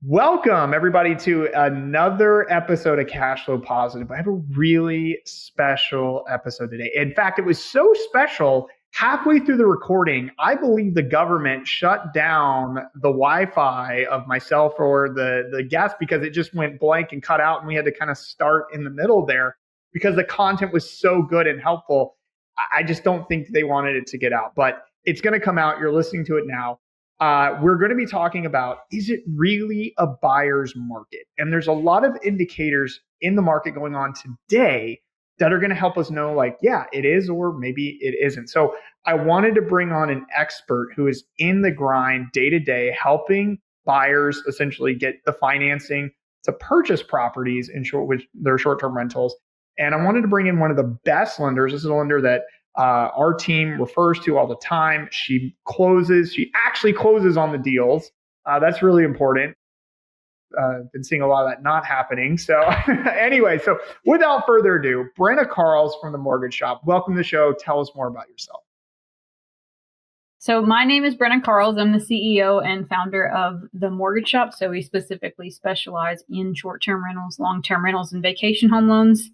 Welcome, everybody, to another episode of Cash Flow Positive. I have a really special episode today. In fact, it was so special, halfway through the recording, I believe the government shut down the Wi-Fi of myself or the guest because it just went blank and cut out, and we had to kind of start in the middle there because the content was so good and helpful. I just don't think they wanted it to get out, but it's going to come out. You're listening to it now. We're going to be talking about, is it really a buyer's market? And there's a lot of indicators in the market going on today that are going to help us know, like, yeah, it is, or maybe it isn't. So I wanted to bring on an expert who is in the grind day to day, helping buyers essentially get the financing to purchase properties in short, with their short-term rentals. And I wanted to bring in one of the best lenders. This is a lender that our team refers to all the time. She actually closes on the deals. That's really important. Been seeing a lot of that not happening. So anyway, so without further ado, Brena Carl's from the Mortgage Shop. Welcome to the show. Tell us more about yourself. So my name is Brena Carl. I'm the CEO and founder of the Mortgage Shop. So we specifically specialize in short-term rentals, long-term rentals, and vacation home loans.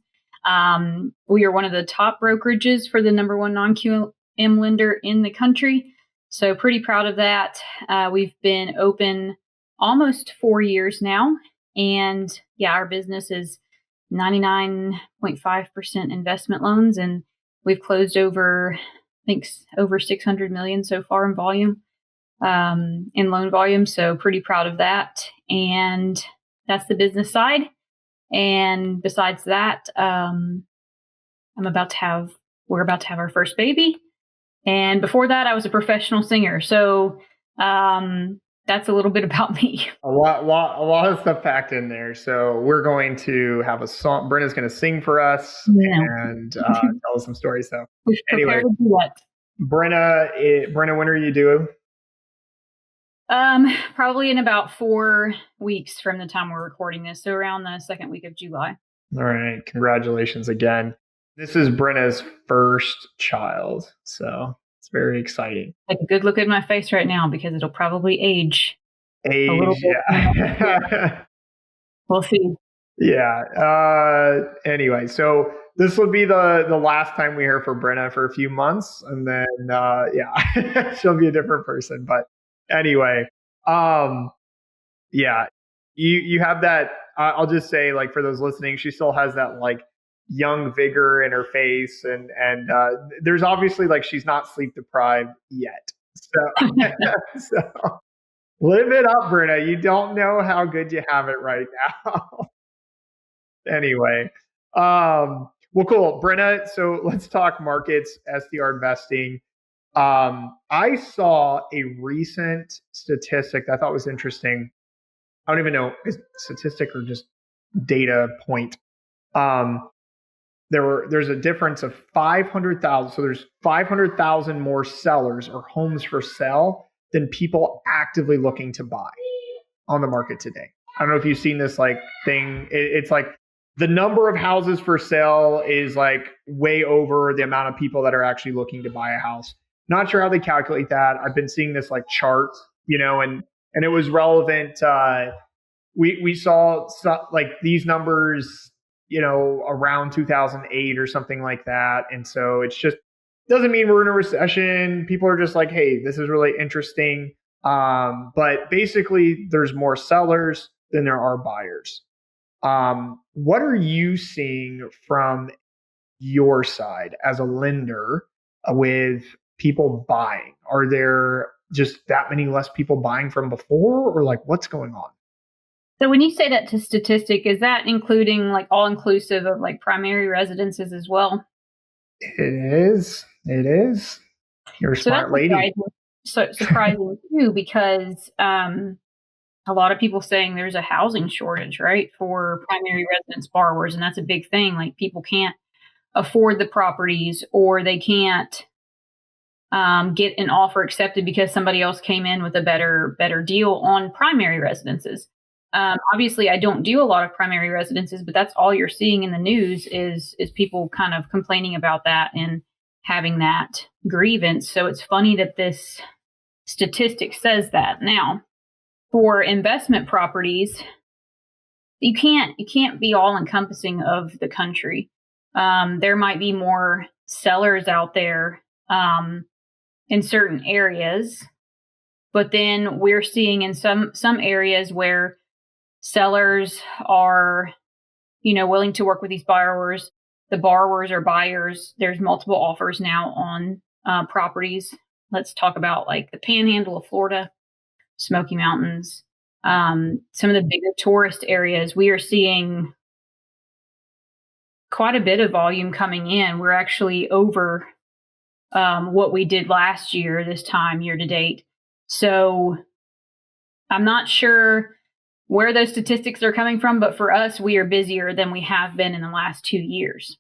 We are one of the top brokerages for the number one non-QM lender in the country. So pretty proud of that. We've been open almost 4 years now. And yeah, our business is 99.5% investment loans. And we've closed over 600 million so far in volume, in loan volume. So pretty proud of that. And that's the business side. And besides that, we're about to have our first baby. And before that, I was a professional singer. So that's a little bit about me. A lot of stuff packed in there. So we're going to have a song. Brenna's going to sing for us and tell us some stories. So anyway, Brenna, when are you due? Probably in about 4 weeks from the time we're recording this. So around the second week of July. All right. Congratulations again. This is Brenna's first child. So it's very exciting. Take a good look at my face right now because it'll probably age a little bit. Yeah. We'll see. Yeah. Anyway, so this will be the last time we hear from Brenna for a few months. And then, yeah, she'll be a different person. But anyway, yeah, you have that. I'll just say, like, for those listening, she still has that like young vigor in her face, and there's obviously, like, she's not sleep deprived yet. So, so live it up, Brena. You don't know how good you have it right now. Anyway, well, cool, Brena. So let's talk markets, STR investing. I saw a recent statistic that I thought was interesting. I don't even know, is statistic or just data point. There's a difference of 500,000. So there's 500,000 more sellers or homes for sale than people actively looking to buy on the market today. I don't know if you've seen this like thing. It's like the number of houses for sale is like way over the amount of people that are actually looking to buy a house. Not sure how they calculate that. I've been seeing this like chart, and it was relevant. We saw like these numbers, around 2008 or something like that. And so it's just doesn't mean we're in a recession. People are just like, hey, this is really interesting. But basically, there's more sellers than there are buyers. What are you seeing from your side as a lender with people buying? Are there just that many less people buying from before, or like what's going on? So when you say that to statistic, is that including like all inclusive of like primary residences as well? It is. You're a smart lady. So surprising too, because a lot of people saying there's a housing shortage, right, for primary residence borrowers, and that's a big thing. Like people can't afford the properties, or they can't get an offer accepted because somebody else came in with a better deal on primary residences. Obviously, I don't do a lot of primary residences, but that's all you're seeing in the news is people kind of complaining about that and having that grievance. So it's funny that this statistic says that. Now, for investment properties, you can't be all encompassing of the country. There might be more sellers out there in certain areas, but then we're seeing in some areas where sellers are, willing to work with these borrowers. The borrowers are buyers. There's multiple offers now on properties. Let's talk about like the Panhandle of Florida, Smoky Mountains, some of the bigger tourist areas. We are seeing quite a bit of volume coming in. We're actually over what we did last year, this time, year to date. So I'm not sure where those statistics are coming from, but for us, we are busier than we have been in the last 2 years.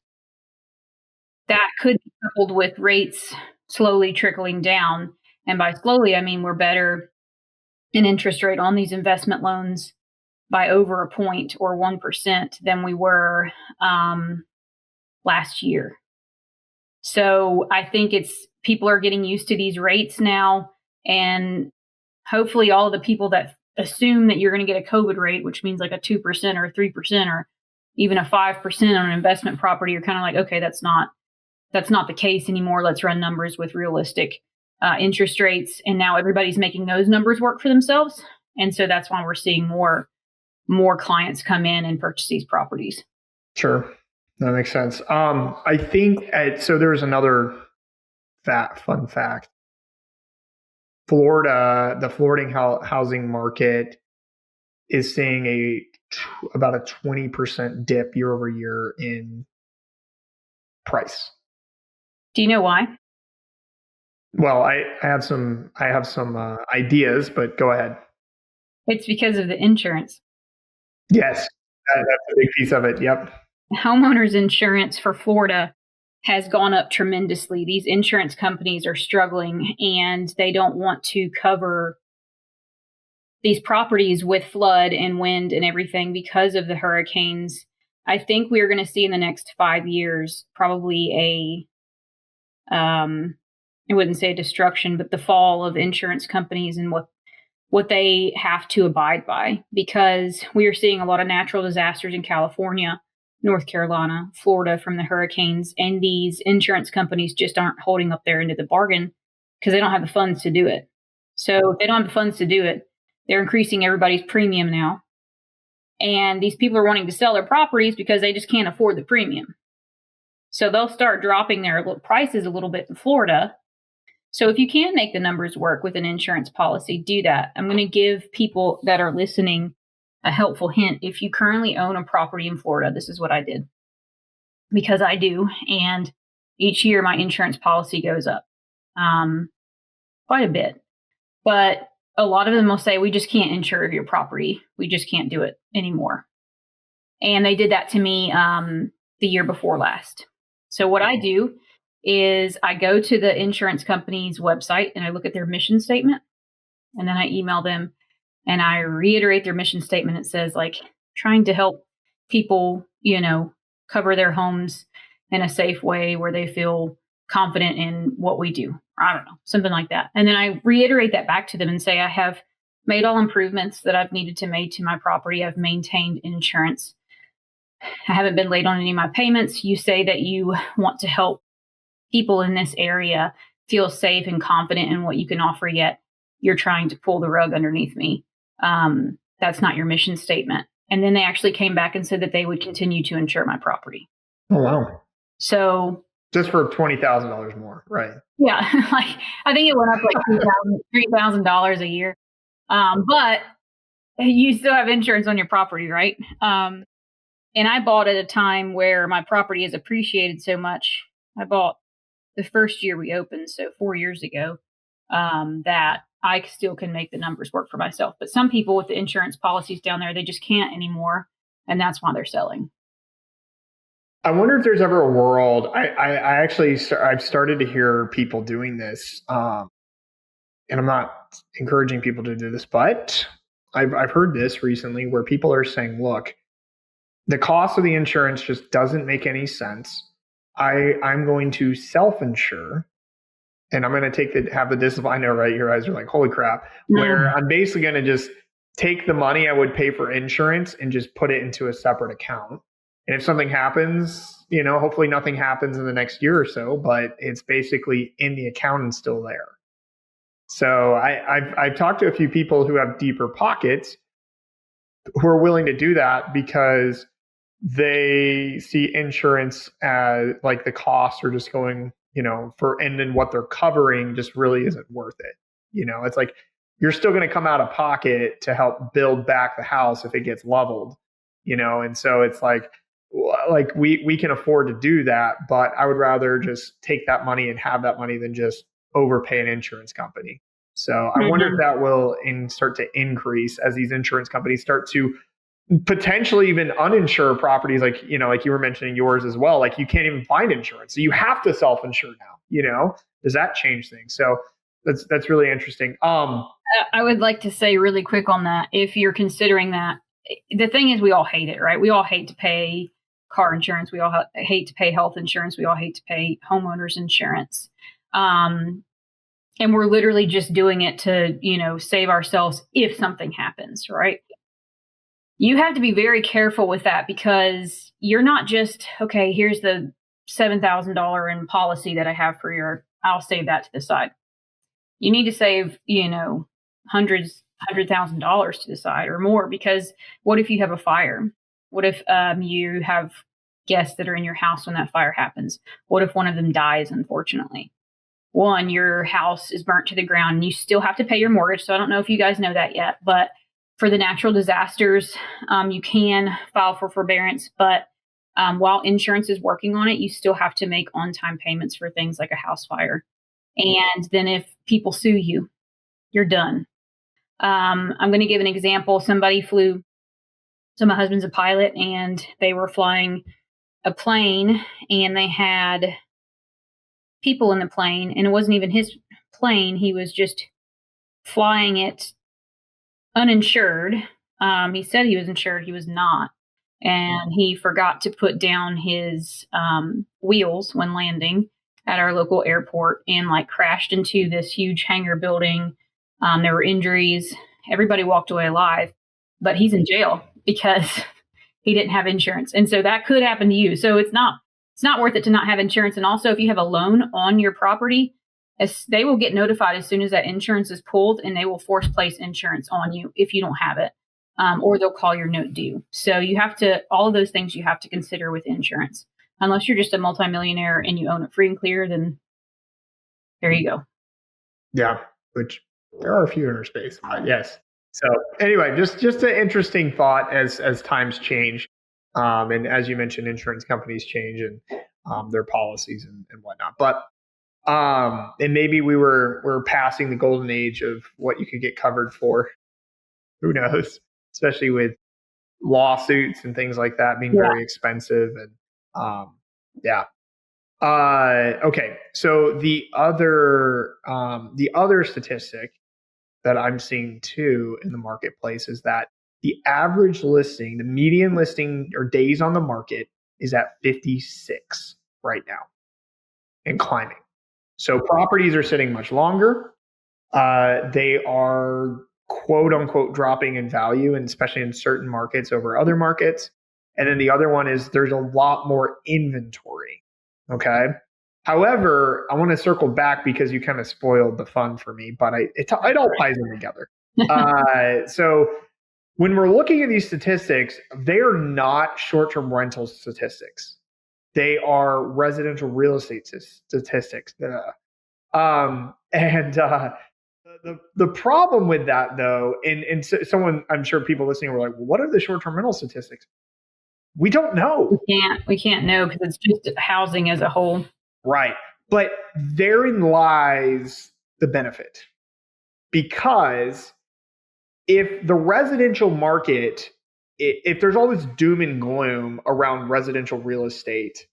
That could be coupled with rates slowly trickling down. And by slowly, I mean we're better in interest rate on these investment loans by over a point or 1% than we were last year. So I think people are getting used to these rates now, and hopefully all of the people that assume that you're going to get a COVID rate, which means like a 2% or a 3% or even a 5% on an investment property, you're kind of like, okay, that's not the case anymore. Let's run numbers with realistic interest rates. And now everybody's making those numbers work for themselves. And so that's why we're seeing more clients come in and purchase these properties. Sure. That makes sense. I think, so there's another fun fact. Florida, the Florida housing market is seeing about a 20% dip year over year in price. Do you know why? Well, I have some ideas, but go ahead. It's because of the insurance. Yes, that's a big piece of it. Yep. Homeowners insurance for Florida has gone up tremendously. These insurance companies are struggling, and they don't want to cover these properties with flood and wind and everything because of the hurricanes. I think we're going to see in the next 5 years probably I wouldn't say a destruction, but the fall of insurance companies and what they have to abide by, because we are seeing a lot of natural disasters in California, North Carolina, Florida from the hurricanes, and these insurance companies just aren't holding up their end of the bargain because they don't have the funds to do it. So if they don't have the funds to do it, they're increasing everybody's premium now. And these people are wanting to sell their properties because they just can't afford the premium. So they'll start dropping their prices a little bit in Florida. So if you can make the numbers work with an insurance policy, do that. I'm going to give people that are listening a helpful hint. If you currently own a property in Florida, this is what I did, because I do. And each year my insurance policy goes up quite a bit. But a lot of them will say, we just can't insure your property. We just can't do it anymore. And they did that to me the year before last. So what I do is I go to the insurance company's website and I look at their mission statement, and then I email them and I reiterate their mission statement. It says, like, trying to help people, cover their homes in a safe way where they feel confident in what we do. I don't know, something like that. And then I reiterate that back to them and say, I have made all improvements that I've needed to make to my property. I've maintained insurance. I haven't been late on any of my payments. You say that you want to help people in this area feel safe and confident in what you can offer, yet you're trying to pull the rug underneath me. That's not your mission statement. And then they actually came back and said that they would continue to insure my property. Oh, wow. So just for $20,000 more, right? Yeah. Like, I think it went up like $3,000 a year. But you still have insurance on your property, right? And I bought at a time where my property has appreciated so much. I bought the first year we opened, so 4 years ago, that I still can make the numbers work for myself. But some people with the insurance policies down there, they just can't anymore. And that's why they're selling. I wonder if there's ever a world. I've started to hear people doing this, and I'm not encouraging people to do this, but I've heard this recently where people are saying, look, the cost of the insurance just doesn't make any sense. I'm going to self-insure, and I'm going to have the discipline. I know, right? Your eyes are like, holy crap. Where I'm basically going to just take the money I would pay for insurance and just put it into a separate account. And if something happens, hopefully nothing happens in the next year or so, but it's basically in the account and still there. So I've talked to a few people who have deeper pockets who are willing to do that because they see insurance as like the costs are just going, and then what they're covering just really isn't worth it. It's like you're still going to come out of pocket to help build back the house if it gets leveled, and so it's like we can afford to do that, but I would rather just take that money and have that money than just overpay an insurance company. So I wonder if that will start to increase as these insurance companies start to potentially even uninsure properties, like you were mentioning yours as well. Like you can't even find insurance, so you have to self-insure now. Does that change things? So that's really interesting. I would like to say really quick on that. If you're considering that, the thing is, we all hate it, right? We all hate to pay car insurance. We all hate to pay health insurance. We all hate to pay homeowners insurance. And we're literally just doing it to, save ourselves if something happens, right? You have to be very careful with that because you're not just, okay, here's the $7,000 in policy that I have for I'll save that to the side. You need to save, $100,000 to the side or more, because what if you have a fire? What if you have guests that are in your house when that fire happens? What if one of them dies, unfortunately? One, your house is burnt to the ground and you still have to pay your mortgage. So I don't know if you guys know that yet, but for the natural disasters, you can file for forbearance, but while insurance is working on it, you still have to make on-time payments for things like a house fire. And then if people sue you, you're done. I'm going to give an example. Somebody flew, so my husband's a pilot, and they were flying a plane, and they had people in the plane, and it wasn't even his plane. He was just flying it uninsured. He said he was insured. He was not. And he forgot to put down his wheels when landing at our local airport and crashed into this huge hangar building. There were injuries. Everybody walked away alive, but he's in jail because he didn't have insurance. And so that could happen to you. So it's not worth it to not have insurance. And also, if you have a loan on your property, they will get notified as soon as that insurance is pulled, and they will force place insurance on you if you don't have it, or they'll call your note due. So all of those things you have to consider with insurance. Unless you're just a multimillionaire and you own it free and clear, then there you go. Yeah, which there are a few in our space, but yes. So anyway, just an interesting thought as times change. And as you mentioned, insurance companies change and their policies and whatnot. But and maybe we're passing the golden age of what you could get covered for. Who knows? Especially with lawsuits and things like that being very expensive. And yeah. Okay. So the other statistic that I'm seeing too in the marketplace is that the average listing, the median listing or days on the market, is at 56 right now and climbing. So properties are sitting much longer. They are quote unquote dropping in value, and especially in certain markets over other markets. And then the other one is there's a lot more inventory. Okay. However, I want to circle back because you kind of spoiled the fun for me, but it all ties in together. So when we're looking at these statistics, they are not short-term rental statistics. They are residential real estate statistics. The problem with that, though, and someone, I'm sure people listening were like, well, what are the short-term rental statistics? We don't know. We can't know because it's just housing as a whole. Right. But therein lies the benefit. Because if the residential market, if there's all this doom and gloom around residential real estate,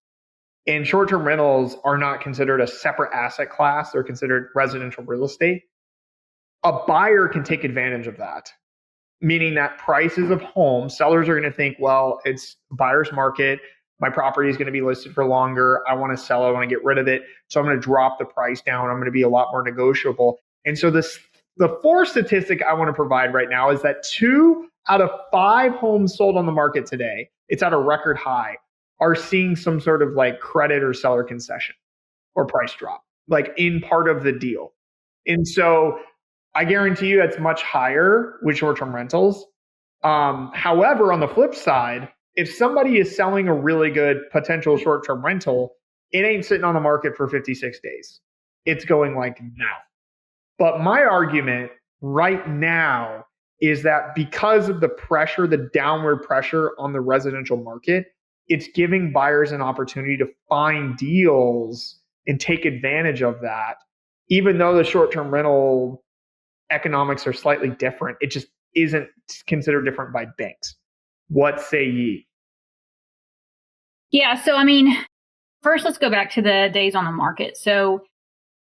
and short-term rentals are not considered a separate asset class, they're considered residential real estate, a buyer can take advantage of that. Meaning that prices of homes, sellers are going to think, well, it's a buyer's market. My property is going to be listed for longer. I want to sell it. I want to get rid of it. So I'm going to drop the price down. I'm going to be a lot more negotiable. And so this the fourth statistic I want to provide right now is that 2 out of 5 homes sold on the market today, it's at a record high, are seeing some sort of like credit or seller concession or price drop, like in part of the deal. And so I guarantee you that's much higher with short-term rentals. However, on the flip side, if somebody is selling a really good potential short-term rental, it ain't sitting on the market for 56 days. It's going like now. But my argument right now is that because of the pressure, the downward pressure on the residential market, it's giving buyers an opportunity to find deals and take advantage of that. Even though the short-term rental economics are slightly different, it just isn't considered different by banks. What say ye? Yeah, so I mean, first let's go back to the days on the market. So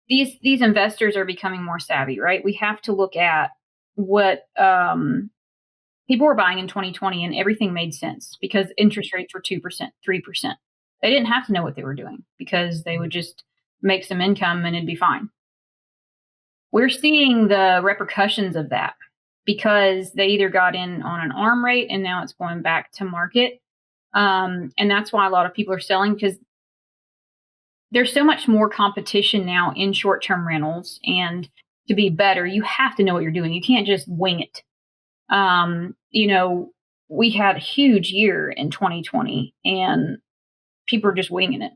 these investors are becoming more savvy, right? We have to look at what people were buying in 2020, and everything made sense because interest rates were 2%, 3%. They didn't have to know what they were doing because they would just make some income and it'd be fine. We're seeing the repercussions of that because they either got in on an arm rate and now it's going back to market. And that's why a lot of people are selling, because there's so much more competition now in short-term rentals, and to be better, you have to know what you're doing. You can't just wing it. We had a huge year in 2020 and people are just winging it.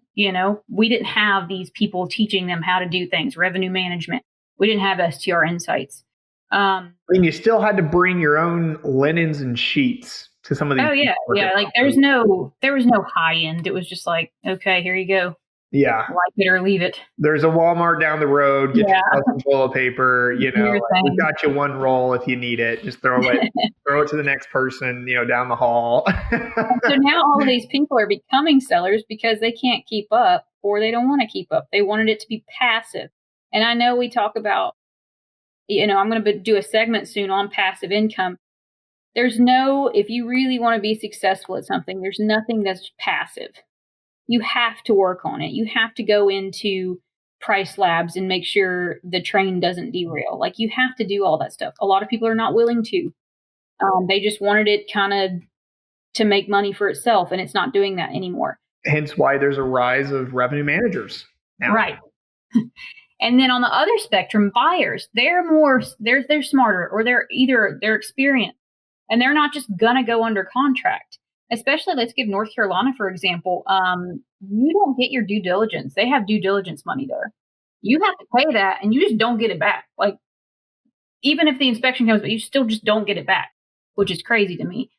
We didn't have these people teaching them how to do things, revenue management. We didn't have STR insights. And you still had to bring your own linens and sheets to some of these. Oh yeah. Yeah. Like there was no high end. It was just like, okay, here you go. Yeah. Like it or leave it. There's a Walmart down the road. Get yourself some toilet paper. We got you one roll if you need it. Just throw it to the next person, down the hall. So now all of these people are becoming sellers because they can't keep up, or they don't want to keep up. They wanted it to be passive. And I know we talk about, I'm going to do a segment soon on passive income. If you really want to be successful at something, there's nothing that's passive. You have to work on it. You have to go into price labs and make sure the train doesn't derail. Like you have to do all that stuff. A lot of people are not willing to. They just wanted it kind of to make money for itself, and it's not doing that anymore. Hence why there's a rise of revenue managers now. Right. And then on the other spectrum, buyers, they're smarter, or they're experienced, and they're not just gonna go under contract. Especially, let's give North Carolina, for example. You don't get your due diligence. They have due diligence money there. You have to pay that, and you just don't get it back. Like, even if the inspection comes, but you still just don't get it back, which is crazy to me.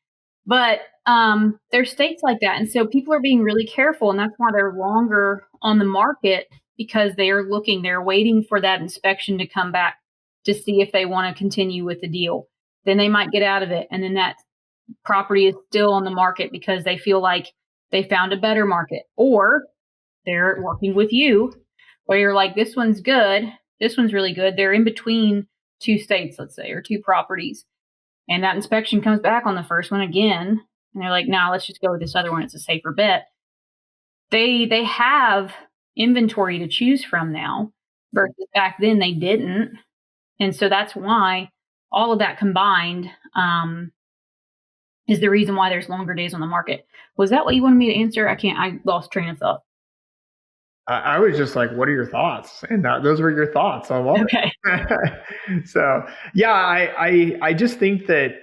But there's states like that. And so people are being really careful, and that's why they're longer on the market, because they're waiting for that inspection to come back to see if they want to continue with the deal. Then they might get out of it, and then that property is still on the market because they feel like they found a better market, or they're working with you where you're like, this one's good, this one's really good. They're in between 2 states, let's say, or 2 properties, and that inspection comes back on the first one again, and they're like, nah, let's just go with this other one. It's a safer bet. They have inventory to choose from now versus back then they didn't. And so that's why all of that combined is the reason why there's longer days on the market. Was that what you wanted me to answer? I lost train of thought. I was just like, what are your thoughts? And those were your thoughts. I love it. So yeah, I just think that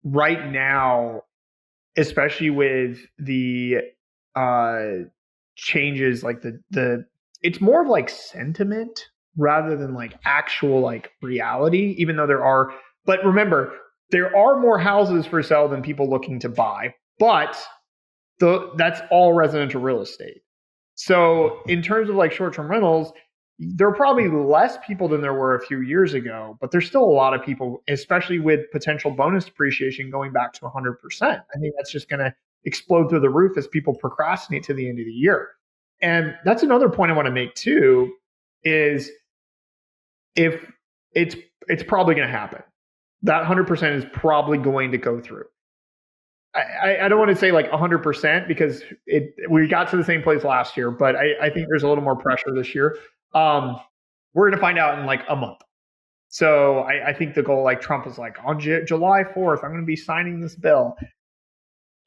right now, especially with the changes, like it's more of like sentiment rather than like actual like reality, even though but remember, there are more houses for sale than people looking to buy, but that's all residential real estate. So in terms of like short-term rentals, there are probably less people than there were a few years ago, but there's still a lot of people, especially with potential bonus depreciation going back to 100%. I think that's just going to explode through the roof as people procrastinate to the end of the year. And that's another point I want to make too, is if it's probably going to happen. That 100% is probably going to go through. I don't want to say like 100% because we got to the same place last year, but I think there's a little more pressure this year. We're going to find out in like a month. So I think the goal, like Trump was like, on July 4th, I'm going to be signing this bill.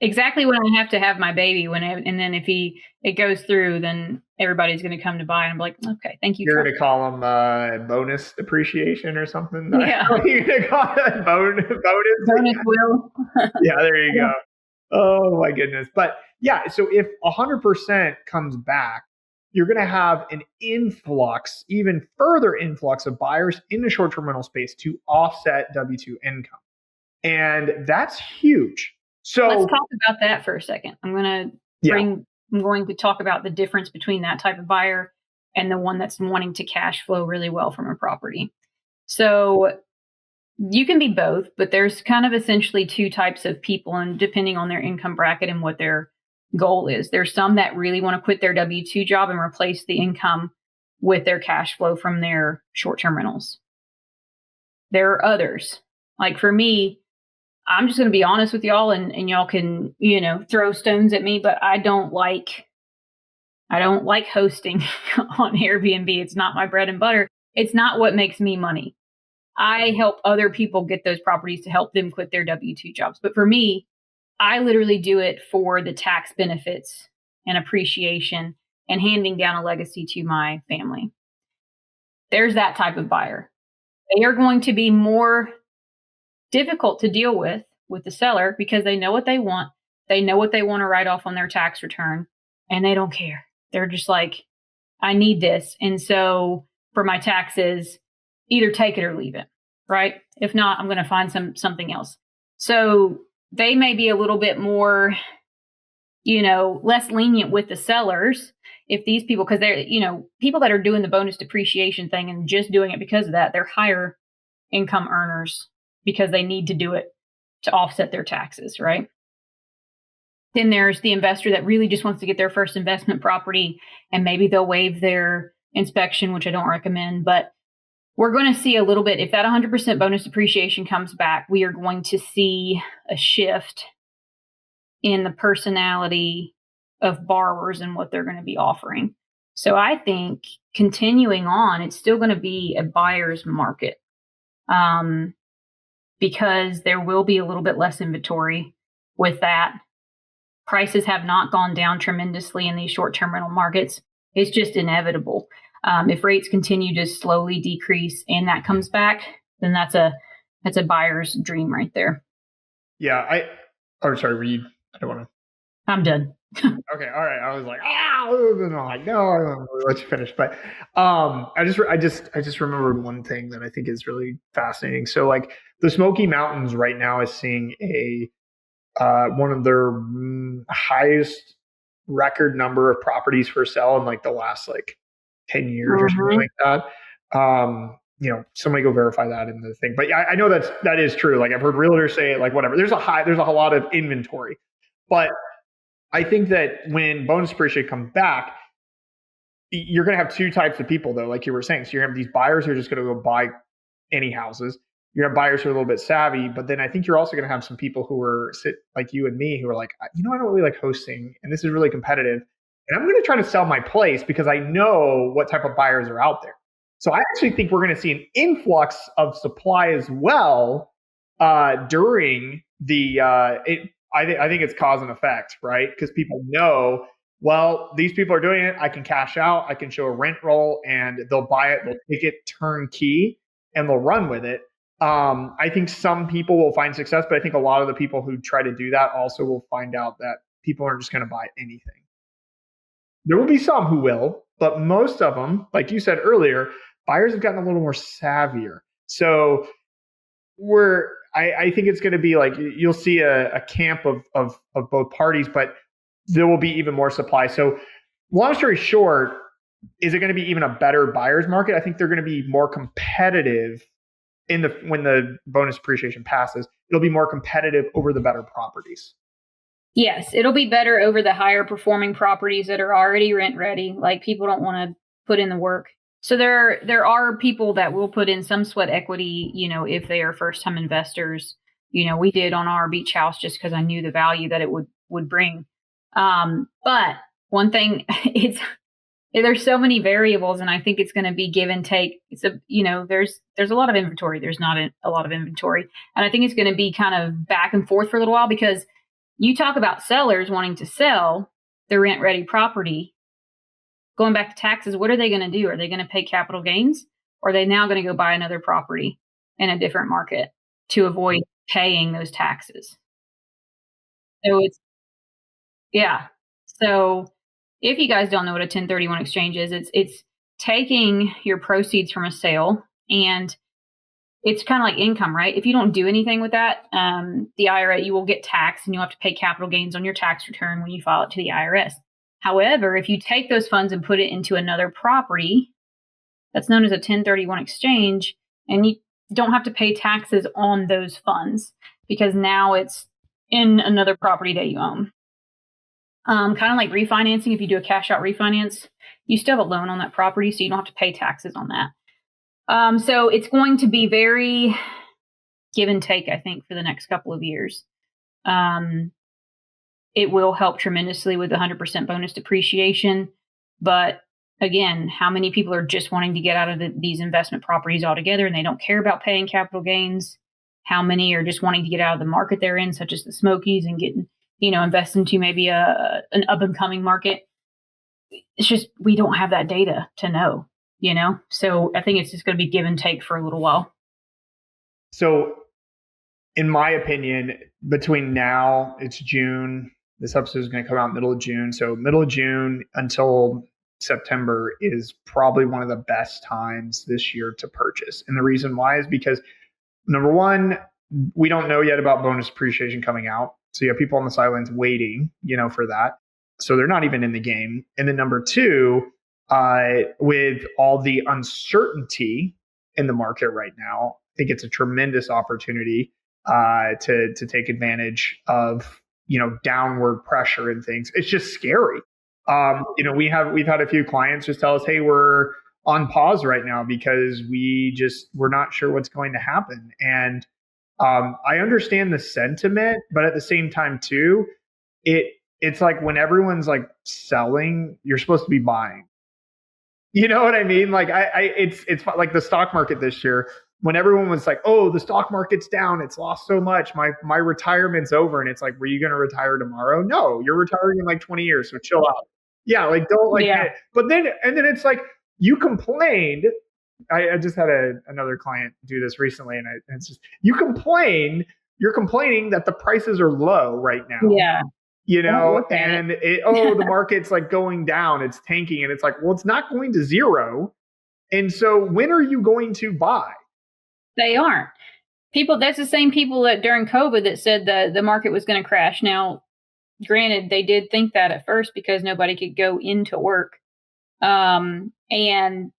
Exactly when I have to have my baby, and then if it goes through, then everybody's going to come to buy, and I'm like, okay, thank you. You're going to call them bonus depreciation or something? Yeah. You're going to call it bonus will. Yeah, there you go. Oh my goodness. But yeah, so if 100% comes back, you're going to have an influx, even further influx of buyers in the short-term rental space to offset W-2 income. And that's huge. So let's talk about that for a second. I'm going to talk about the difference between that type of buyer and the one that's wanting to cash flow really well from a property. So you can be both, but there's kind of essentially two types of people, and depending on their income bracket and what their goal is. There's some that really want to quit their W-2 job and replace the income with their cash flow from their short-term rentals. There are others. Like for me, I'm just going to be honest with y'all, and y'all can, throw stones at me, but I don't like hosting on Airbnb. It's not my bread and butter. It's not what makes me money. I help other people get those properties to help them quit their W-2 jobs. But for me, I literally do it for the tax benefits and appreciation and handing down a legacy to my family. There's that type of buyer. They are going to be more difficult to deal with the seller because they know what they want. They know what they want to write off on their tax return, and they don't care. They're just like, I need this. And so for my taxes, either take it or leave it, right? If not, I'm going to find something else. So they may be a little bit more, less lenient with the sellers. If these people, because they're, people that are doing the bonus depreciation thing and just doing it because of that, they're higher income earners because they need to do it to offset their taxes, right? Then there's the investor that really just wants to get their first investment property, and maybe they'll waive their inspection, which I don't recommend, but we're going to see a little bit. If that 100% bonus depreciation comes back, we are going to see a shift in the personality of borrowers and what they're going to be offering. So I think continuing on, it's still going to be a buyer's market because there will be a little bit less inventory with that. Prices have not gone down tremendously in these short-term rental markets. It's just inevitable. If rates continue to slowly decrease and that comes back, then that's a buyer's dream right there. Yeah, sorry, were you? I don't want to. I'm done. Okay, all right. I was like, no, I'll let you finish. But I just remembered one thing that I think is really fascinating. So like the Smoky Mountains right now is seeing one of their highest record number of properties for sale in like the last 10 years or something like that. Somebody go verify that in the thing. But yeah, I know that is true. Like I've heard realtors say whatever. There's a lot of inventory, but I think that when bonus depreciation comes back, you're going to have two types of people though, like you were saying. So you're going to have these buyers who are just going to go buy any houses. You're going to have buyers who are a little bit savvy, but then I think you're also going to have some people who are like you and me who are like, I don't really like hosting, and this is really competitive, and I'm going to try to sell my place because I know what type of buyers are out there. So I actually think we're going to see an influx of supply as well during the. I think it's cause and effect, right? Because people know, well, these people are doing it. I can cash out. I can show a rent roll, and they'll buy it. They'll take it turnkey, and they'll run with it. I think some people will find success, but I think a lot of the people who try to do that also will find out that people aren't just going to buy anything. There will be some who will, but most of them, like you said earlier, buyers have gotten a little more savvier. So I think it's going to be like you'll see a camp of both parties, but there will be even more supply. So long story short, is it going to be even a better buyer's market? I think they're going to be more competitive when the bonus depreciation passes. It'll be more competitive over the better properties. Yes, it'll be better over the higher performing properties that are already rent ready. Like people don't want to put in the work. So there are people that will put in some sweat equity, if they are first time investors. We did on our beach house just because I knew the value that it would bring. But one thing, there's so many variables, and I think it's going to be give and take. It's there's a lot of inventory. There's not a lot of inventory. And I think it's going to be kind of back and forth for a little while, because you talk about sellers wanting to sell their rent ready property. Going back to taxes, what are they going to do? Are they going to pay capital gains? Or are they now going to go buy another property in a different market to avoid paying those taxes? So yeah. So if you guys don't know what a 1031 exchange is, it's taking your proceeds from a sale, and it's kind of like income, right? If you don't do anything with that, the IRS, you will get taxed, and you'll have to pay capital gains on your tax return when you file it to the IRS. However, if you take those funds and put it into another property, that's known as a 1031 exchange, and you don't have to pay taxes on those funds because now it's in another property that you own. Kind of like refinancing. If you do a cash out refinance, you still have a loan on that property, so you don't have to pay taxes on that. So it's going to be very give and take, I think, for the next couple of years. It will help tremendously with the 100% bonus depreciation. But again, how many people are just wanting to get out of these investment properties altogether and they don't care about paying capital gains? How many are just wanting to get out of the market they're in, such as the Smokies, and getting, invest into maybe an up and coming market? It's just, we don't have that data to know, So I think it's just going to be give and take for a little while. So in my opinion, between now, it's June. This episode is going to come out middle of June. So middle of June until September is probably one of the best times this year to purchase. And the reason why is because, number one, we don't know yet about bonus depreciation coming out. So you have people on the sidelines waiting, for that. So they're not even in the game. And then number two, with all the uncertainty in the market right now, I think it's a tremendous opportunity to take advantage of, downward pressure and things. It's just scary. We've had a few clients just tell us, hey, we're on pause right now because we're not sure what's going to happen. And I understand the sentiment, but at the same time too, it's like when everyone's like selling, you're supposed to be buying. You know what I mean? Like it's like the stock market this year, when everyone was like, oh, the stock market's down, it's lost so much, my retirement's over. And it's like, were you going to retire tomorrow? No, you're retiring in like 20 years. So chill out. Yeah. Like, don't like it. But then it's like, you complained. I just had another client do this recently, and it's just, you're complaining that the prices are low right now. Yeah. And the market's like going down, it's tanking. And it's like, well, it's not going to zero. And so when are you going to buy? They aren't. That's the same people that during COVID that said the market was going to crash. Now, granted, they did think that at first because nobody could go into work. And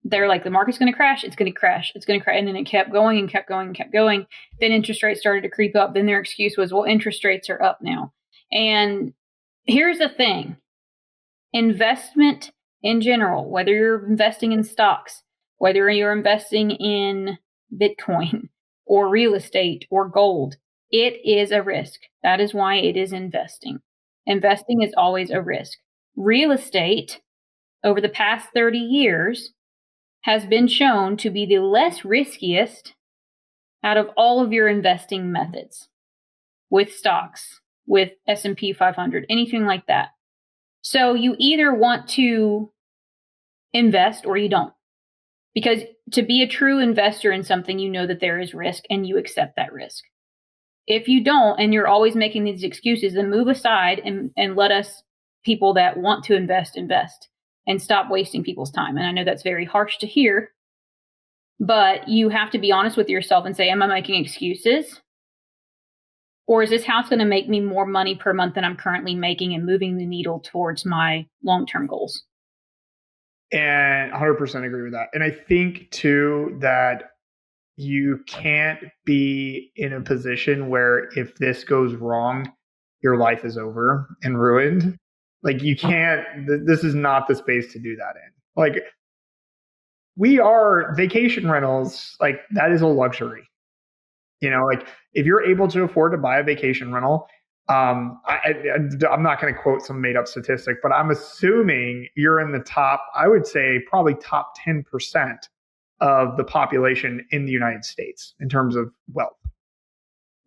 they're like, the market's going to crash. It's going to crash. It's going to crash. And then it kept going and kept going and kept going. Then interest rates started to creep up. Then their excuse was, well, interest rates are up now. And here's the thing. Investment in general, whether you're investing in stocks, whether you're investing in Bitcoin or real estate or gold, it is a risk. That is why it is investing. Investing is always a risk. Real estate, over the past 30 years, has been shown to be the less riskiest out of all of your investing methods, with stocks, with S&P 500, anything like that. So you either want to invest or you don't. Because to be a true investor in something, you know that there is risk and you accept that risk. If you don't, and you're always making these excuses, then move aside and let us, people that want to invest, and stop wasting people's time. And I know that's very harsh to hear, but you have to be honest with yourself and say, am I making excuses? Or is this house going to make me more money per month than I'm currently making and moving the needle towards my long-term goals? And 100% agree with that. And I think too that you can't be in a position where if this goes wrong, your life is over and ruined. Like you can't, this is not the space to do that in. Like vacation rentals, like that is a luxury. Like if you're able to afford to buy a vacation rental, I'm not going to quote some made up statistic, but I'm assuming you're in the top, I would say probably top 10% of the population in the United States in terms of wealth.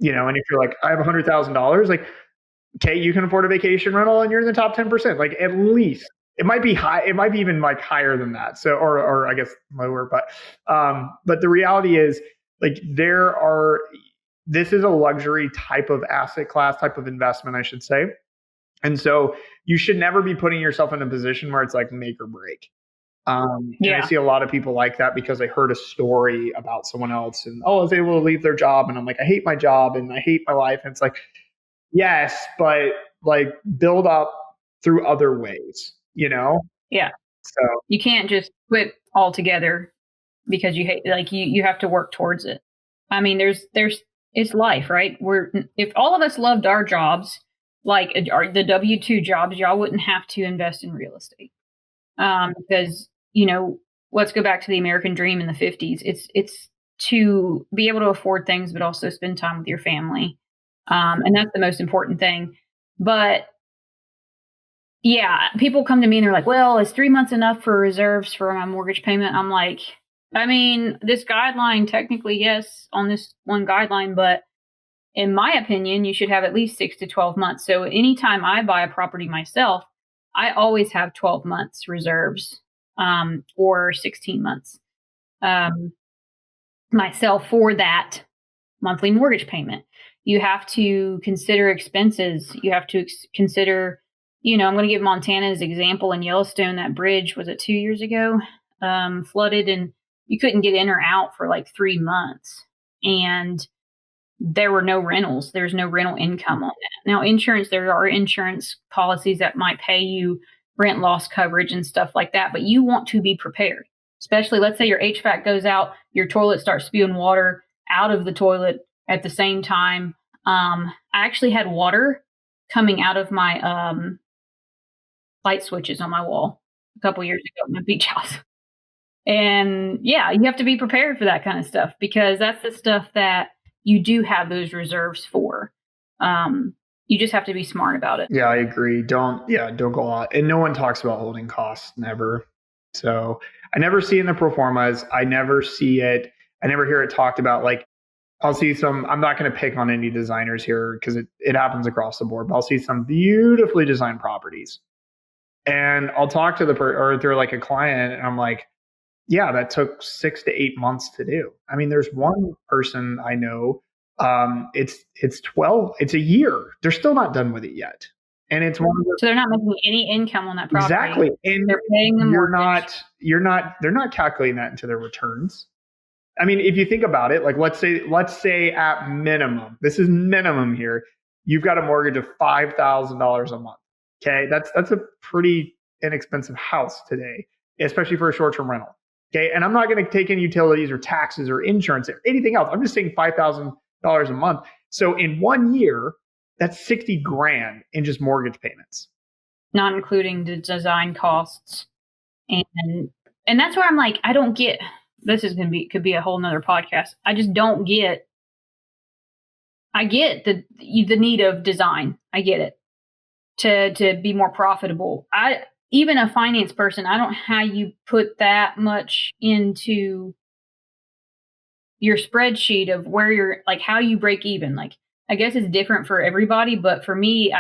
And if you're like, I have $100,000, like, okay, you can afford a vacation rental and you're in the top 10%, like at least. It might be high. It might be even like higher than that. So, or I guess lower, but the reality is like this is a luxury type of asset class, type of investment, I should say. And so you should never be putting yourself in a position where it's like make or break. And I see a lot of people like that because they heard a story about someone else and, I was able to leave their job. And I'm like, I hate my job and I hate my life. And it's like, yes, but like build up through other ways, Yeah. So you can't just quit altogether because you hate, like you have to work towards it. I mean, it's life, right? If all of us loved our jobs, like the W-2 jobs, y'all wouldn't have to invest in real estate. Because, let's go back to the American dream in the 50s. It's to be able to afford things, but also spend time with your family. And that's the most important thing. But yeah, people come to me and they're like, well, is 3 months enough for reserves for my mortgage payment? I'm like, I mean, this guideline, technically, yes, on this one guideline, but in my opinion, you should have at least 6 to 12 months. So anytime I buy a property myself, I always have 12 months reserves, or 16 months, myself for that monthly mortgage payment. You have to consider expenses. You have to consider, I'm going to give Montana as an example. In Yellowstone, that bridge, was it 2 years ago, flooded, and you couldn't get in or out for like 3 months. And there were no rentals. There's no rental income on that. Now, insurance, there are insurance policies that might pay you rent loss coverage and stuff like that, but you want to be prepared. Especially, let's say your HVAC goes out, your toilet starts spewing water out of the toilet at the same time. I actually had water coming out of my light switches on my wall a couple years ago in my beach house. And yeah, you have to be prepared for that kind of stuff because that's the stuff that you do have those reserves for. You just have to be smart about it. Yeah, I agree. Don't go out. And no one talks about holding costs, never. So I never see in the pro formas. I never see it. I never hear it talked about. Like, I'll see some, I'm not going to pick on any designers here because it happens across the board, but I'll see some beautifully designed properties. And I'll talk to or they're like a client and I'm like, yeah, that took 6 to 8 months to do. I mean, there's one person I know, it's 12, it's a year. They're still not done with it yet. And it's one of the, so they're not making any income on that property. Exactly. And they're paying them. They're not calculating that into their returns. I mean, if you think about it, like let's say at minimum, this is minimum here, you've got a mortgage of $5,000 a month. Okay. That's a pretty inexpensive house today, especially for a short-term rental. Okay. And I'm not going to take any utilities or taxes or insurance or anything else. I'm just saying $5,000 a month. So in 1 year, that's $60,000 in just mortgage payments. Not including the design costs. And that's where I'm like, I don't get, this is could be a whole nother podcast. I just don't get, I get the need of design. I get it to be more profitable. Even a finance person, I don't know how you put that much into your spreadsheet of where you're, like, how you break even. Like, I guess it's different for everybody, but for me,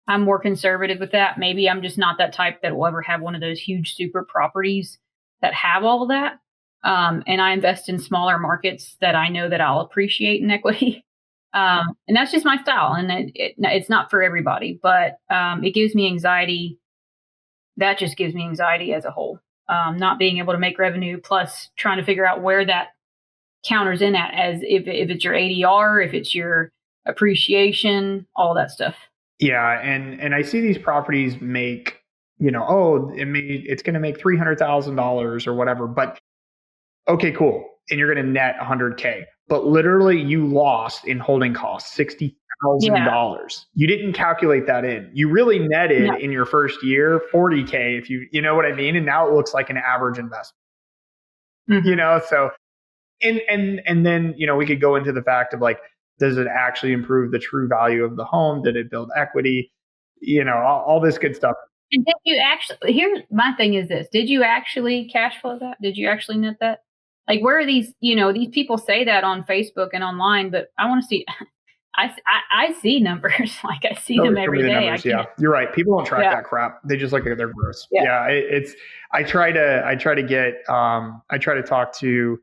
I'm more conservative with that. Maybe I'm just not that type that will ever have one of those huge super properties that have all of that. And I invest in smaller markets that I know that I'll appreciate in equity. And that's just my style. And it's not for everybody, but it gives me anxiety. That just gives me anxiety as a whole. Not being able to make revenue, plus trying to figure out where that counters in at, as if it's your ADR, if it's your appreciation, all that stuff. Yeah, and I see these properties make, it's going to make $300,000 or whatever, but okay, cool. And you're going to net $100K, but literally you lost in holding costs $60,000. Yeah. You didn't calculate that in. You really netted in your first year $40K, if you know what I mean. And now it looks like an average investment. Mm-hmm. So and then we could go into the fact of like Does it actually improve the true value of the home? Did it build equity? All this good stuff. And did you actually, here's my thing is this, did you actually cash flow that? Did you actually net that? Like, where are these, these people say that on Facebook and online, but I want to see, I see numbers. Like, I see them every day. Numbers, yeah, you're right. People don't track that crap. They just look at their gross. Yeah, I try to talk to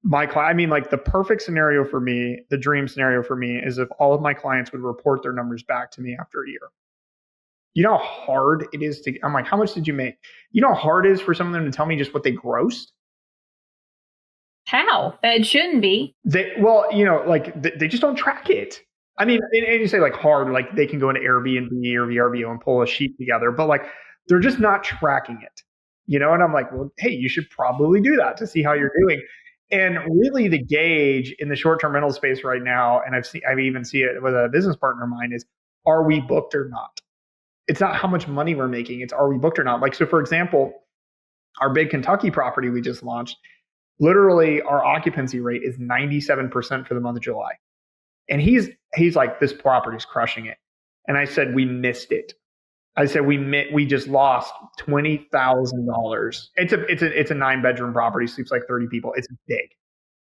my client. I mean, like, the perfect scenario for me, the dream scenario for me, is if all of my clients would report their numbers back to me after a year. You know how hard it is I'm like, how much did you make? You know how hard it is for some of them to tell me just what they grossed? How? It shouldn't be. They just don't track it. I mean, and you say like hard, like they can go into Airbnb or VRBO and pull a sheet together, but like they're just not tracking it, And I'm like, well, hey, you should probably do that to see how you're doing. And really, the gauge in the short-term rental space right now, and I've even seen it with a business partner of mine, is, are we booked or not? It's not how much money we're making. It's, are we booked or not? Like, so for example, our big Kentucky property we just launched, literally our occupancy rate is 97% for the month of July. And he's like, this property's crushing it. And I said, we missed it. I said, we just lost $20,000. It's a 9-bedroom property, sleeps like 30 people. It's big.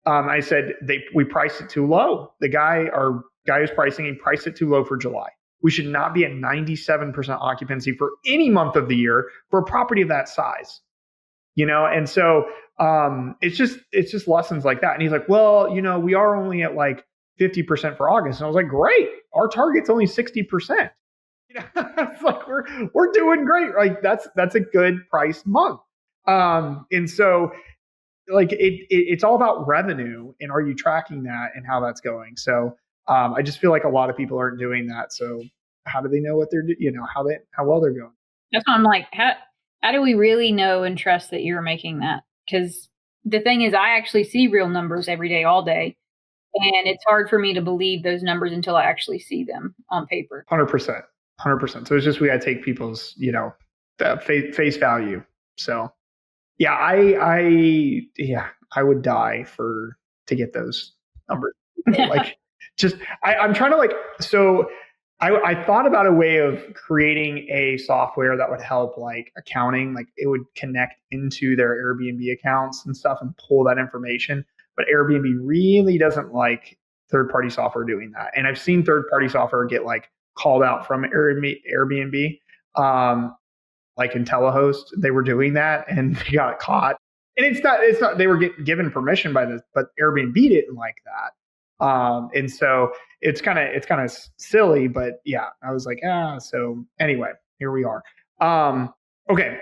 I said, we priced it too low. Our guy who's pricing, he priced it too low for July. We should not be at 97% occupancy for any month of the year for a property of that size. And so it's just lessons like that. And he's like, well, we are only at like 50% for August. And I was like, great. Our target's only 60%. It's like, we're doing great. Like, that's a good price month. And so like it's all about revenue, and are you tracking that and how that's going? So I just feel like a lot of people aren't doing that. So how do they know what they're how well they're going? That's why I'm like, how do we really know and trust that you're making that? Because the thing is, I actually see real numbers every day, all day. And it's hard for me to believe those numbers until I actually see them on paper. 100%. So it's just, we got to take people's, face value. So yeah, I would die to get those numbers. Like, I'm trying to so I thought about a way of creating a software that would help like accounting, like it would connect into their Airbnb accounts and stuff and pull that information. But Airbnb really doesn't like third-party software doing that. And I've seen third-party software get like called out from Airbnb. Like IntelliHost, they were doing that and they got caught. And it's not, they were given permission but Airbnb didn't like that. And so it's kind of silly, but yeah, I was like, so anyway, here we are. Okay.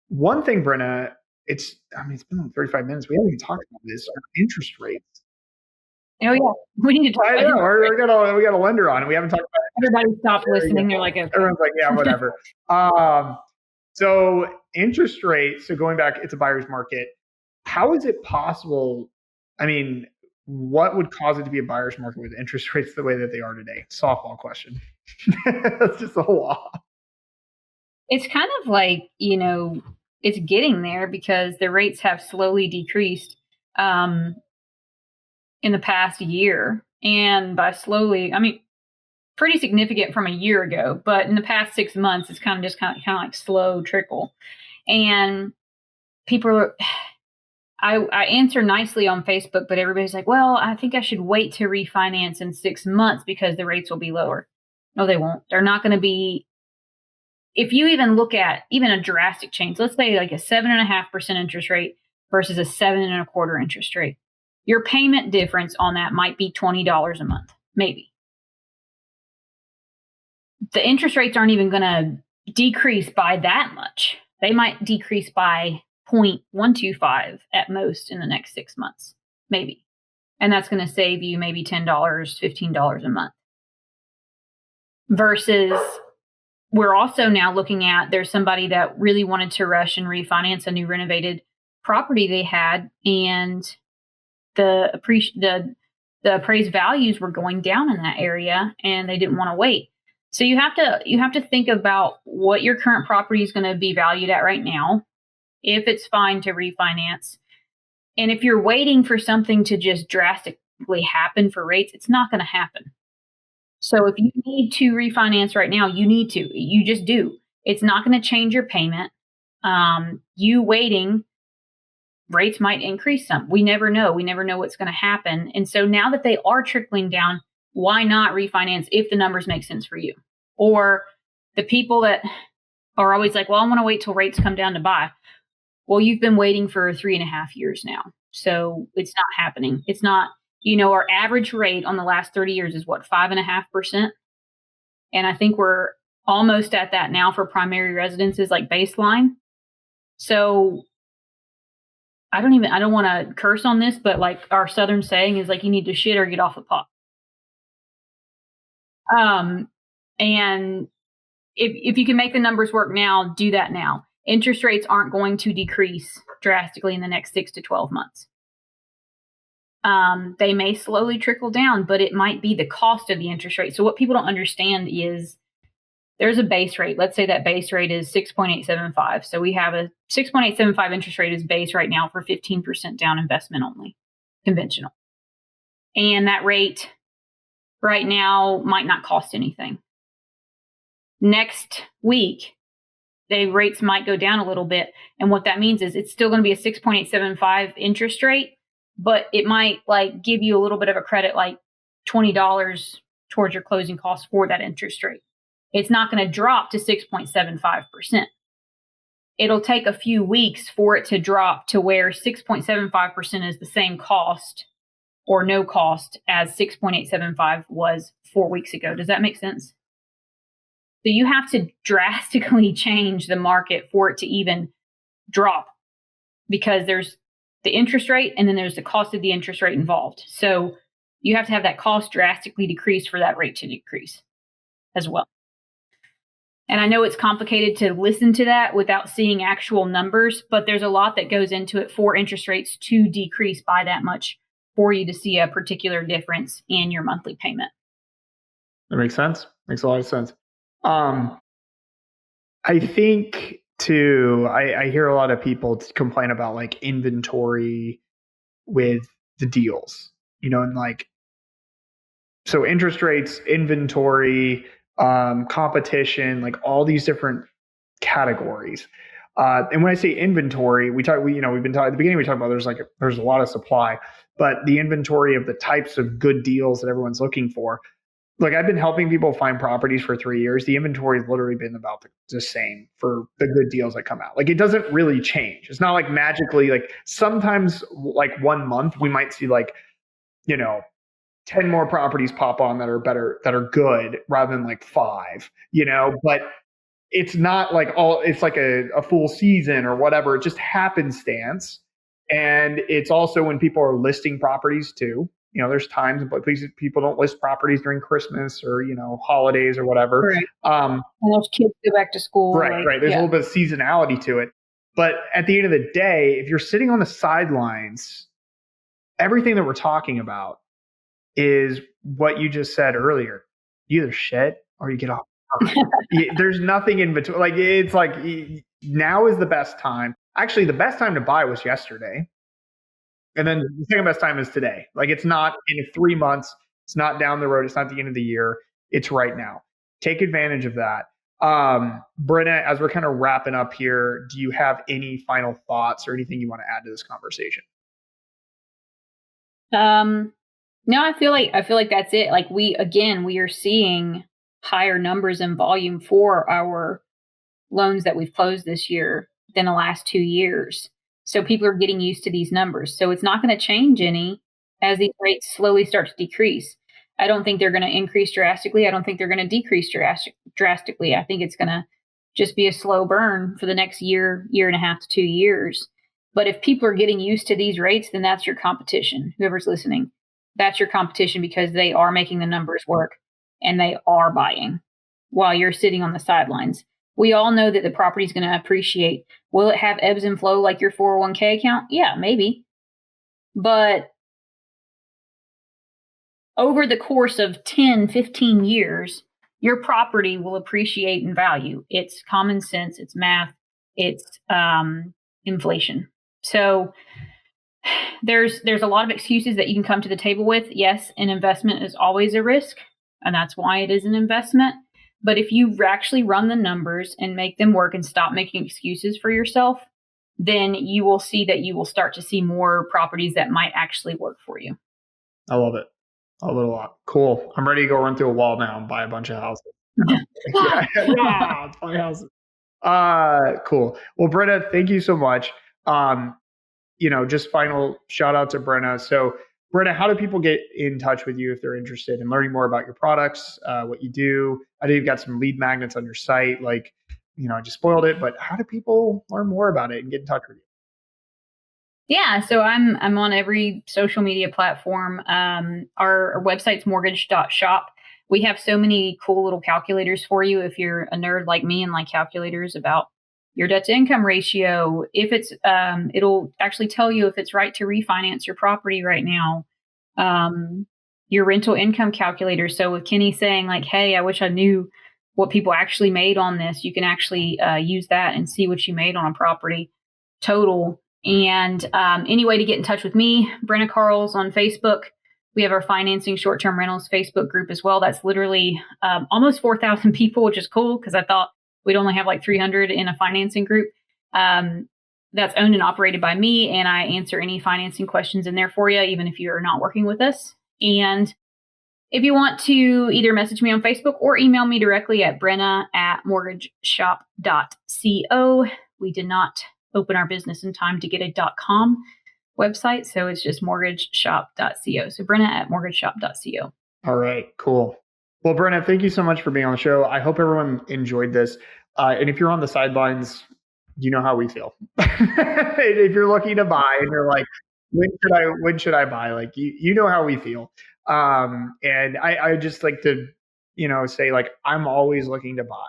One thing, Brenna, it's been like 35 minutes. We haven't even talked about this, our interest rates. Oh yeah, we need to talk about it. We got a lender on it. We haven't talked about it. Everybody stopped listening. They're like, okay. Everyone's like, yeah, whatever. So interest rates, so going back, it's a buyer's market. How is it possible? I mean, what would cause it to be a buyer's market with interest rates the way that they are today? Softball question. That's just a law. It's kind of like, it's getting there because the rates have slowly decreased in the past year. And by slowly, I mean, pretty significant from a year ago, but in the past 6 months, it's kind of like slow trickle. And people I answer nicely on Facebook, but everybody's like, well, I think I should wait to refinance in 6 months because the rates will be lower. No, they won't. They're not going to be. If you even look at even a drastic change, let's say like a 7.5% interest rate versus a 7.25% interest rate, your payment difference on that might be $20 a month, maybe. The interest rates aren't even going to decrease by that much. They might decrease by 0.125 at most in the next 6 months, maybe. And that's going to save you maybe $10, $15 a month. Versus we're also now looking at, there's somebody that really wanted to rush and refinance a new renovated property they had, and the appraised values were going down in that area, and they didn't want to wait. So you have to think about what your current property is going to be valued at right now, if it's fine to refinance. And if you're waiting for something to just drastically happen for rates, it's not going to happen. So if you need to refinance right now, you need to. You just do. It's not going to change your payment. You waiting, rates might increase some. We never know. We never know what's going to happen. And so now that they are trickling down, why not refinance if the numbers make sense for you? Or the people that are always like, well, I want to wait till rates come down to buy. Well, you've been waiting for 3.5 years now. So it's not happening. It's not, our average rate on the last 30 years is what, 5.5%? And I think we're almost at that now for primary residences, like baseline. So I don't want to curse on this, but like our Southern saying is like, you need to shit or get off the pot. And if you can make the numbers work now, do that now. Interest rates aren't going to decrease drastically in the next 6 to 12 months. They may slowly trickle down, but it might be the cost of the interest rate. So what people don't understand is there's a base rate. Let's say that base rate is 6.875. So we have a 6.875 interest rate as base right now for 15% down investment only, conventional. And that rate right now might not cost anything. Next week, the rates might go down a little bit. And what that means is it's still going to be a 6.875 interest rate, but it might like give you a little bit of a credit, like $20 towards your closing costs for that interest rate. It's not going to drop to 6.75%. It'll take a few weeks for it to drop to where 6.75% is the same cost or no cost as 6.875 was 4 weeks ago. Does that make sense? So you have to drastically change the market for it to even drop, because there's the interest rate and then there's the cost of the interest rate involved. So you have to have that cost drastically decrease for that rate to decrease as well. And I know it's complicated to listen to that without seeing actual numbers, but there's a lot that goes into it for interest rates to decrease by that much for you to see a particular difference in your monthly payment. That makes sense. Makes a lot of sense. I think too, I hear a lot of people complain about like inventory with the deals, and like, so interest rates, inventory, competition, like all these different categories. And when I say inventory, we've been talking at the beginning, we talked about there's a lot of supply, but the inventory of the types of good deals that everyone's looking for. Like, I've been helping people find properties for 3 years. The inventory has literally been about the same for the good deals that come out. Like, it doesn't really change. It's not like magically, like sometimes like 1 month we might see like, 10 more properties pop on that are better, that are good rather than like 5, but it's not like it's like a full season or whatever. It just happenstance. And it's also when people are listing properties too. There's times, but people don't list properties during Christmas or, holidays or whatever. Right. And those kids go back to school. Right. There's a little bit of seasonality to it. But at the end of the day, if you're sitting on the sidelines, everything that we're talking about is what you just said earlier. You either shit or you get off. There's nothing in between. Like, it's like now is the best time. Actually, the best time to buy was yesterday. And then the second best time is today. Like, it's not in 3 months. It's not down the road. It's not the end of the year. It's right now. Take advantage of that. Brenna, as we're kind of wrapping up here, do you have any final thoughts or anything you want to add to this conversation? No, I feel like that's it. Like, we are seeing higher numbers and volume for our loans that we've closed this year than the last 2 years. So people are getting used to these numbers. So it's not going to change any as these rates slowly start to decrease. I don't think they're going to increase drastically. I don't think they're going to decrease drastically. I think it's going to just be a slow burn for the next year and a half to 2 years. But if people are getting used to these rates, then that's your competition. Whoever's listening, that's your competition, because they are making the numbers work and they are buying while you're sitting on the sidelines. We all know that the property is going to appreciate. Will it have ebbs and flow like your 401k account? Yeah, maybe. But over the course of 10, 15 years, your property will appreciate in value. It's common sense, it's math, it's inflation. So There's a lot of excuses that you can come to the table with. Yes, an investment is always a risk, and that's why it is an investment. But if you actually run the numbers and make them work and stop making excuses for yourself, then you will see that you will start to see more properties that might actually work for you. I love it. I love it a lot. Cool. I'm ready to go run through a wall now and buy a bunch of houses. Yeah, yeah, buy houses. Cool. Well, Brenna, thank you so much. Just final shout out to Brenna. So, Brenna, how do people get in touch with you if they're interested in learning more about your products, what you do? I know you've got some lead magnets on your site. Like, I just spoiled it, but how do people learn more about it and get in touch with you? Yeah, so I'm on every social media platform. Our website's mortgage.shop. We have so many cool little calculators for you if you're a nerd like me and like calculators about your debt to income ratio. If it's it'll actually tell you if it's right to refinance your property right now. Your rental income calculator. So with Kenny saying like, "Hey, I wish I knew what people actually made on this," you can actually use that and see what you made on a property total. And any way to get in touch with me, Brena Carl's on Facebook. We have our Financing Short-Term Rentals Facebook group as well. That's literally almost 4,000 people, which is cool because I thought we'd only have like 300 in a financing group. That's owned and operated by me, and I answer any financing questions in there for you, even if you're not working with us. And if you want to either message me on Facebook or email me directly at brenna@mortgageshop.co. We did not open our business in time to get a .com website, so it's just mortgageshop.co. So brenna@mortgageshop.co. All right, cool. Well, Brenna, thank you so much for being on the show. I hope everyone enjoyed this. And if you're on the sidelines, you know how we feel. If you're looking to buy and you're like, when should I buy? Like, you know how we feel. And I just like to, say like, I'm always looking to buy.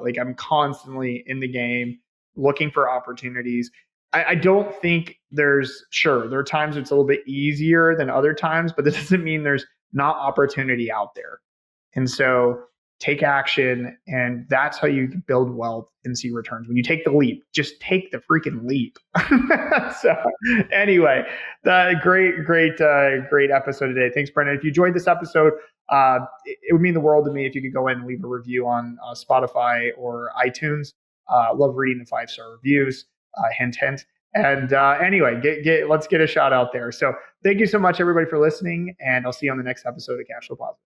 Like I'm constantly in the game looking for opportunities. I don't think there are times it's a little bit easier than other times, but that doesn't mean there's not opportunity out there. And so take action, and that's how you build wealth and see returns. When you take the leap, just take the freaking leap. So anyway, great episode today. Thanks, Brendan. If you enjoyed this episode, it would mean the world to me if you could go in and leave a review on Spotify or iTunes. Love reading the 5-star reviews. Hint, hint. And anyway, let's get a shout out there. So thank you so much, everybody, for listening, and I'll see you on the next episode of Cash Flow Positive.